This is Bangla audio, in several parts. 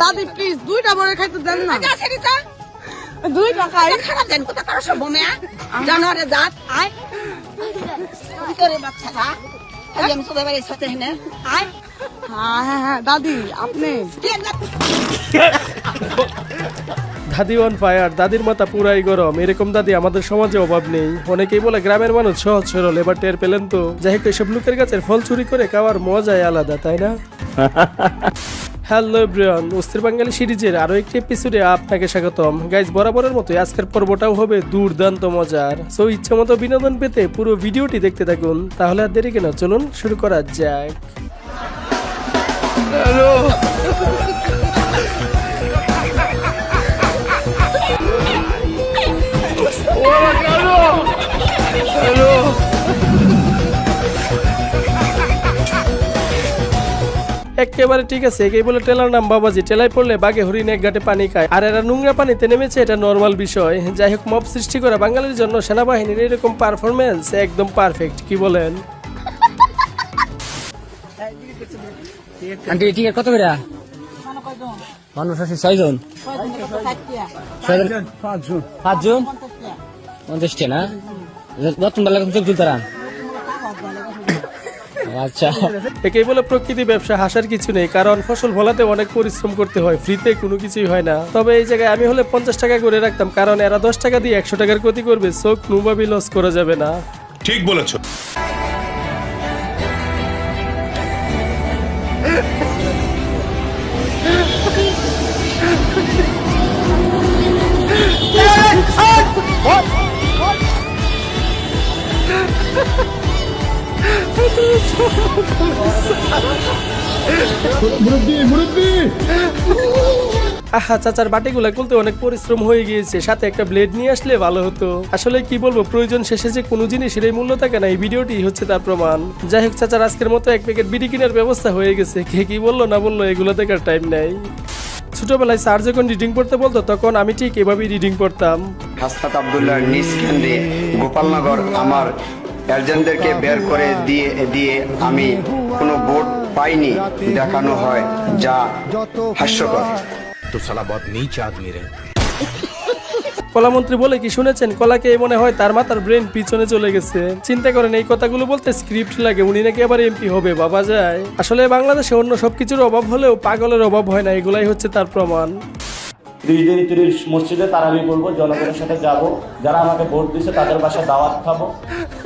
দাদি প্লিজ দুইটা বড় খাইতে দেন না দুইটা খাই খারাপ দেন কোথা কারো সব মেয়া জানোয়ারে জাত আয় ভিতরে বাচ্চাটা আমি সবাই বাড়ির সাথে হেনে আয় হ্যাঁ দাদি আপনি দাদি অন ফায়ার, দাদির মাথা পুরাই গরম। এরকম দাদি আমাদের সমাজে অভাব নেই। অনেকেই বলে গ্রামের মানুষ সহজ সরল, এবার টের পেলেন তো। যাই হোক, এসব লোকের গাছের ফল চুরি করে খাওয়ার মজাই আলাদা, তাই না? হ্যালো এভরিওয়ান, অস্থির বাঙালি সিরিজের আরো একটি এপিসোডে আপনাকে স্বাগতম। গাইজ, বরাবরের মতো আজকের পর্বটাও হবে দুর্দান্ত মজার। সো ইচ্ছে মতো বিনোদন পেতে পুরো ভিডিওটি দেখতে থাকুন। তাহলে আর দেরি কেন, চলুন শুরু করা যাক। হ্যালো একেবারে ঠিক আছে। একেই বলে টেলার নাম বাবাজি। টেলায় পড়লে বাঘে হরিণ এক ঘাটে পানি খায়, আর এরা নোংরা পানিতে নেমেছে, এটা নর্মাল বিষয়। যাই হোক, মব সৃষ্টি করা বাঙালির জন্য সেনাবাহিনীর এরকম পারফরমেন্স একদম পারফেক্ট, কি বলেন? আন্টি টিকিট কত করে? মানুষ আছে 6 জন। 5 জন 50 টা না? নতুন বেলা চোখ তুলতারা। আচ্ছা, একেই বলে প্রকৃতি ব্যবসা। হাসার কিছু নেই, কারণ ফসল ফলাতে অনেক পরিশ্রম করতে হয়, ফ্রিতে কোনো কিছুই হয় না। তবে এই জায়গায় আমি হলে 50 টাকা করে রাখতাম, কারণ এরা 10 টাকা দিয়ে 100 টাকার ক্ষতি করবে। চোখ নুবাবি লস করা যাবে না। ঠিক বলেছো। আহা, চাচার বাটিগুলা খুলতে অনেক পরিশ্রম হয়ে গিয়েছে, সাথে একটা ব্লেড নিয়ে আসলে ভালো হতো। আসলে কি বলবো, প্রয়োজন শেষে যে কোনো জিনিসের এই মূল্য থাকে না, এই ভিডিওটি হচ্ছে তার প্রমাণ। যাই হোক, চাচার আজকের মতো 1 প্যাকেট বিড়ি কেনার ব্যবস্থা হয়ে গেছে। কে কি বললো না বললো, এগুলো দেখার টাইম নাই। ছোটবেলায় স্যার যখন রিডিং পড়তে বলতো, তখন আমি ঠিক এভাবেই রিডিং পড়তাম। হাসনাত আব্দুল্লাহর নিজ কেন্দ্রে গোপালনগর আমার এজেন্টদেরকে বের করে দিয়ে আমি কোনো ভোট পাইনি দেখানো হয়, যা হাস্যকর। তো সালা বহুত নীচ আদমি রে। কলামন্ত্রী বলে কি শুনেছেন? কলাকে মনে হয় তার মাথার ব্রেন পিছনে চলে গেছে। চিন্তা করেন, এই কথাগুলো বলতে স্ক্রিপ্ট লাগে, উনি নাকি আবার এমপি হবে, বাবা যায়। আসলে বাংলাদেশে অন্য সবকিছুর অভাব হলেও পাগলের অভাব হয় না, এগুলাই হচ্ছে তার প্রমাণ। 2 দিন 30 মসজিদে তারাবি করবো, জনগণের সাথে যাব, যারা আমাকে ভোট দিয়েছে তাদের বাসায় দাওয়াত খাবো,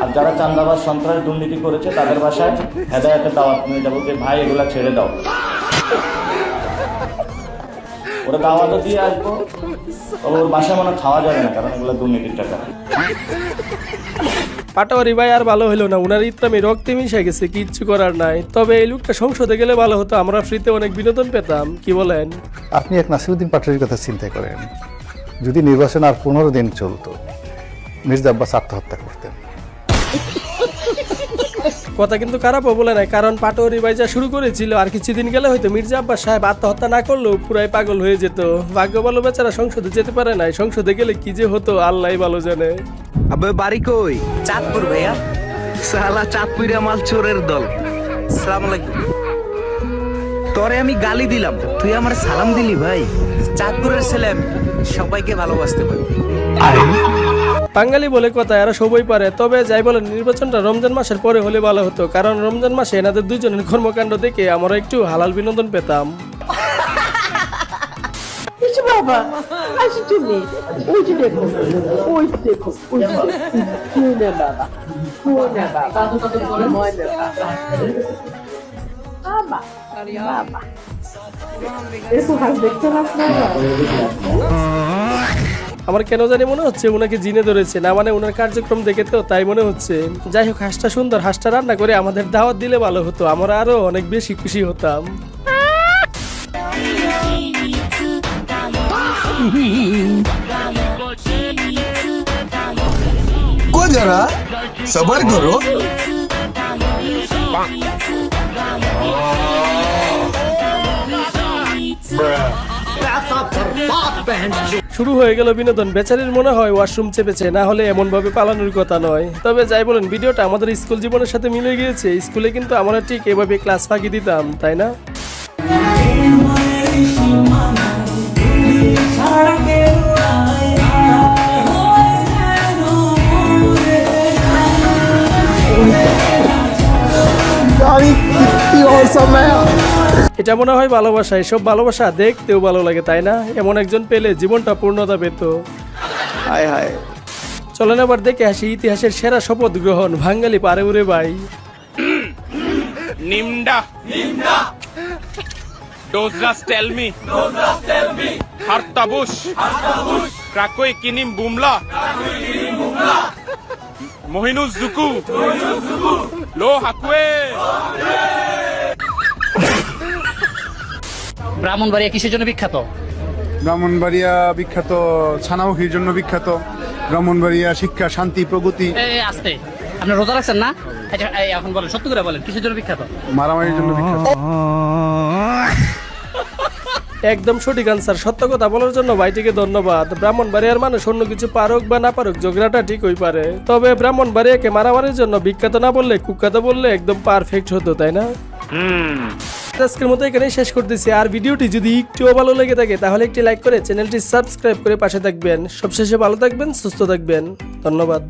আর যারা চাঁদাবাজ সন্ত্রাস দুর্নীতি করেছে তাদের বাসায় হেদায়েতের দাওয়াত নিয়ে যাবো, যে ভাই এগুলা ছেড়ে দাও। ওরা দাওয়াতও দিয়ে আসবো, ওর বাসায় মনে খাওয়া যাবে না, কারণ এগুলো দুর্নীতির টাকা। পাটোয়ারি ভাই আর ভালো হলো না, উনার ইত্রামি রক্তে মিশে গেছে, কিচ্ছু করার নাই। তবে এই লোকটা সংসদে গেলে ভালো হতো, আমরা ফ্রিতে অনেক বিনোদন পেতাম, কি বলেন? আপনি এক নাসিরউদ্দিন পাটোয়ারির কথা চিন্তা করেন, যদি নির্বাচন আর 15 দিন চলতো, মির্জা আব্বাস আত্মহত্যা করতেন। কথা কিন্তু খারাপও বলে নাই, কারণ পাটোয়ারি ভাই যা শুরু করেছিল, আর কিছুদিন গেলে হয়তো মির্জা আব্বাস সাহেব আত্মহত্যা না করলেও পুরাই পাগল হয়ে যেত। ভাগ্য ভালো বেচারা সংসদে যেতে পারে নাই, সংসদে গেলে কি যে হতো আল্লাহ ভালো জানে। আবে বাড়ি কই? চাঁদপুর ভাইয়া। সালা চাঁদপুরিয়া মাল চোরের দল। আসসালামু আলাইকুম। তোরে আমি গালি দিলাম, তুই আমার সালাম দিলি ভাই। চাঁদপুরের ছেলে আমি, সবাইকে ভালোবাসতে পারি। বাঙালি বলে কথা, এরা সবই পারে। তবে যাই বলেন, নির্বাচনটা রমজান মাসের পরে হলে ভালো হতো, কারণ রমজান মাসে এনাদের দুইজনের কর্মকাণ্ড দেখে আমরা একটু হালাল বিনোদন পেতাম। বাবা আসি তুমি ওই যে দেখো ওই দেখো ওই যে বাবা বাবা বাবা এসো হাস দেখতে না আমার কেন জানি মনে হচ্ছে ওনাকে জিনে ধরেছে, না মানে ওনার কার্যক্রম দেখে তো তাই মনে হচ্ছে। যাই হোক, হাঁসটা সুন্দর, হাঁসটা রান্না করে আমাদের দাওয়াত দিলে ভালো হতো, আমরা আরো অনেক বেশি খুশি হতাম। को जरा सबर करो। শুরু হয়ে গেল বিনোদন। বেচারির মনে হয় ওয়াশরুম চেপেছে, না হলে এমন ভাবে পালানোর কথা নয়। তবে যাই বলেন, ভিডিওটা আমাদের স্কুল জীবনের সাথে মিলে গিয়েছে। স্কুলে কিন্তু আমরা ঠিক এভাবে ক্লাস ফাঁকি দিতাম, তাই না? এটা মনে হয় ভালোবাসা। এসব ভালোবাসা দেখতেও ভালো লাগে, তাই না? এমন একজন পেলে জীবনটা পূর্ণতা পেত। হায় হায়। চলেন আবার দেখে আসি ইতিহাসের সেরা শপথ গ্রহণ, ভাঙ্গালি পারে উরে ভাই। निम्डा Dozras tell me Hartabush Krakoi kinim bumla Mohinuz Zuku Lo Hakwe Brahmanbaria কিসের জন্য বিখ্যাত? ব্রাহ্মণবাড়িয়া বিখ্যাত ছানামুখীর জন্য বিখ্যাত। ব্রাহ্মণবাড়িয়া শিক্ষা, শান্তি, প্রগতি। আস্তে, আপনি রোজা রাখছেন না? আচ্ছা এখন বলেন, সত্য করে বলেন, কিসের জন্য বিখ্যাত? মারামারির জন্য বিখ্যাত। একদম সঠিক আনসার। সত্য কথা বলার জন্য ভাইটিকে ধন্যবাদ। ব্রাহ্মণবাড়িয়ার মানুষ অন্য কিছু পারুক বা না পারুক, ঝগড়াটা ঠিকই পারে। তবে ব্রাহ্মণবাড়িয়াকে মারামারির জন্য বিখ্যাত না বললে, কুখ্যাত বললে একদম পারফেক্ট হতো, তাই না? আজকের মতো এখানেই শেষ করতেছি। আর ভিডিওটি যদি একটুও ভালো লেগে থাকে তাহলে একটি লাইক করে চ্যানেলটি সাবস্ক্রাইব করে পাশে থাকবেন। সবশেষে ভালো থাকবেন, সুস্থ থাকবেন। ধন্যবাদ।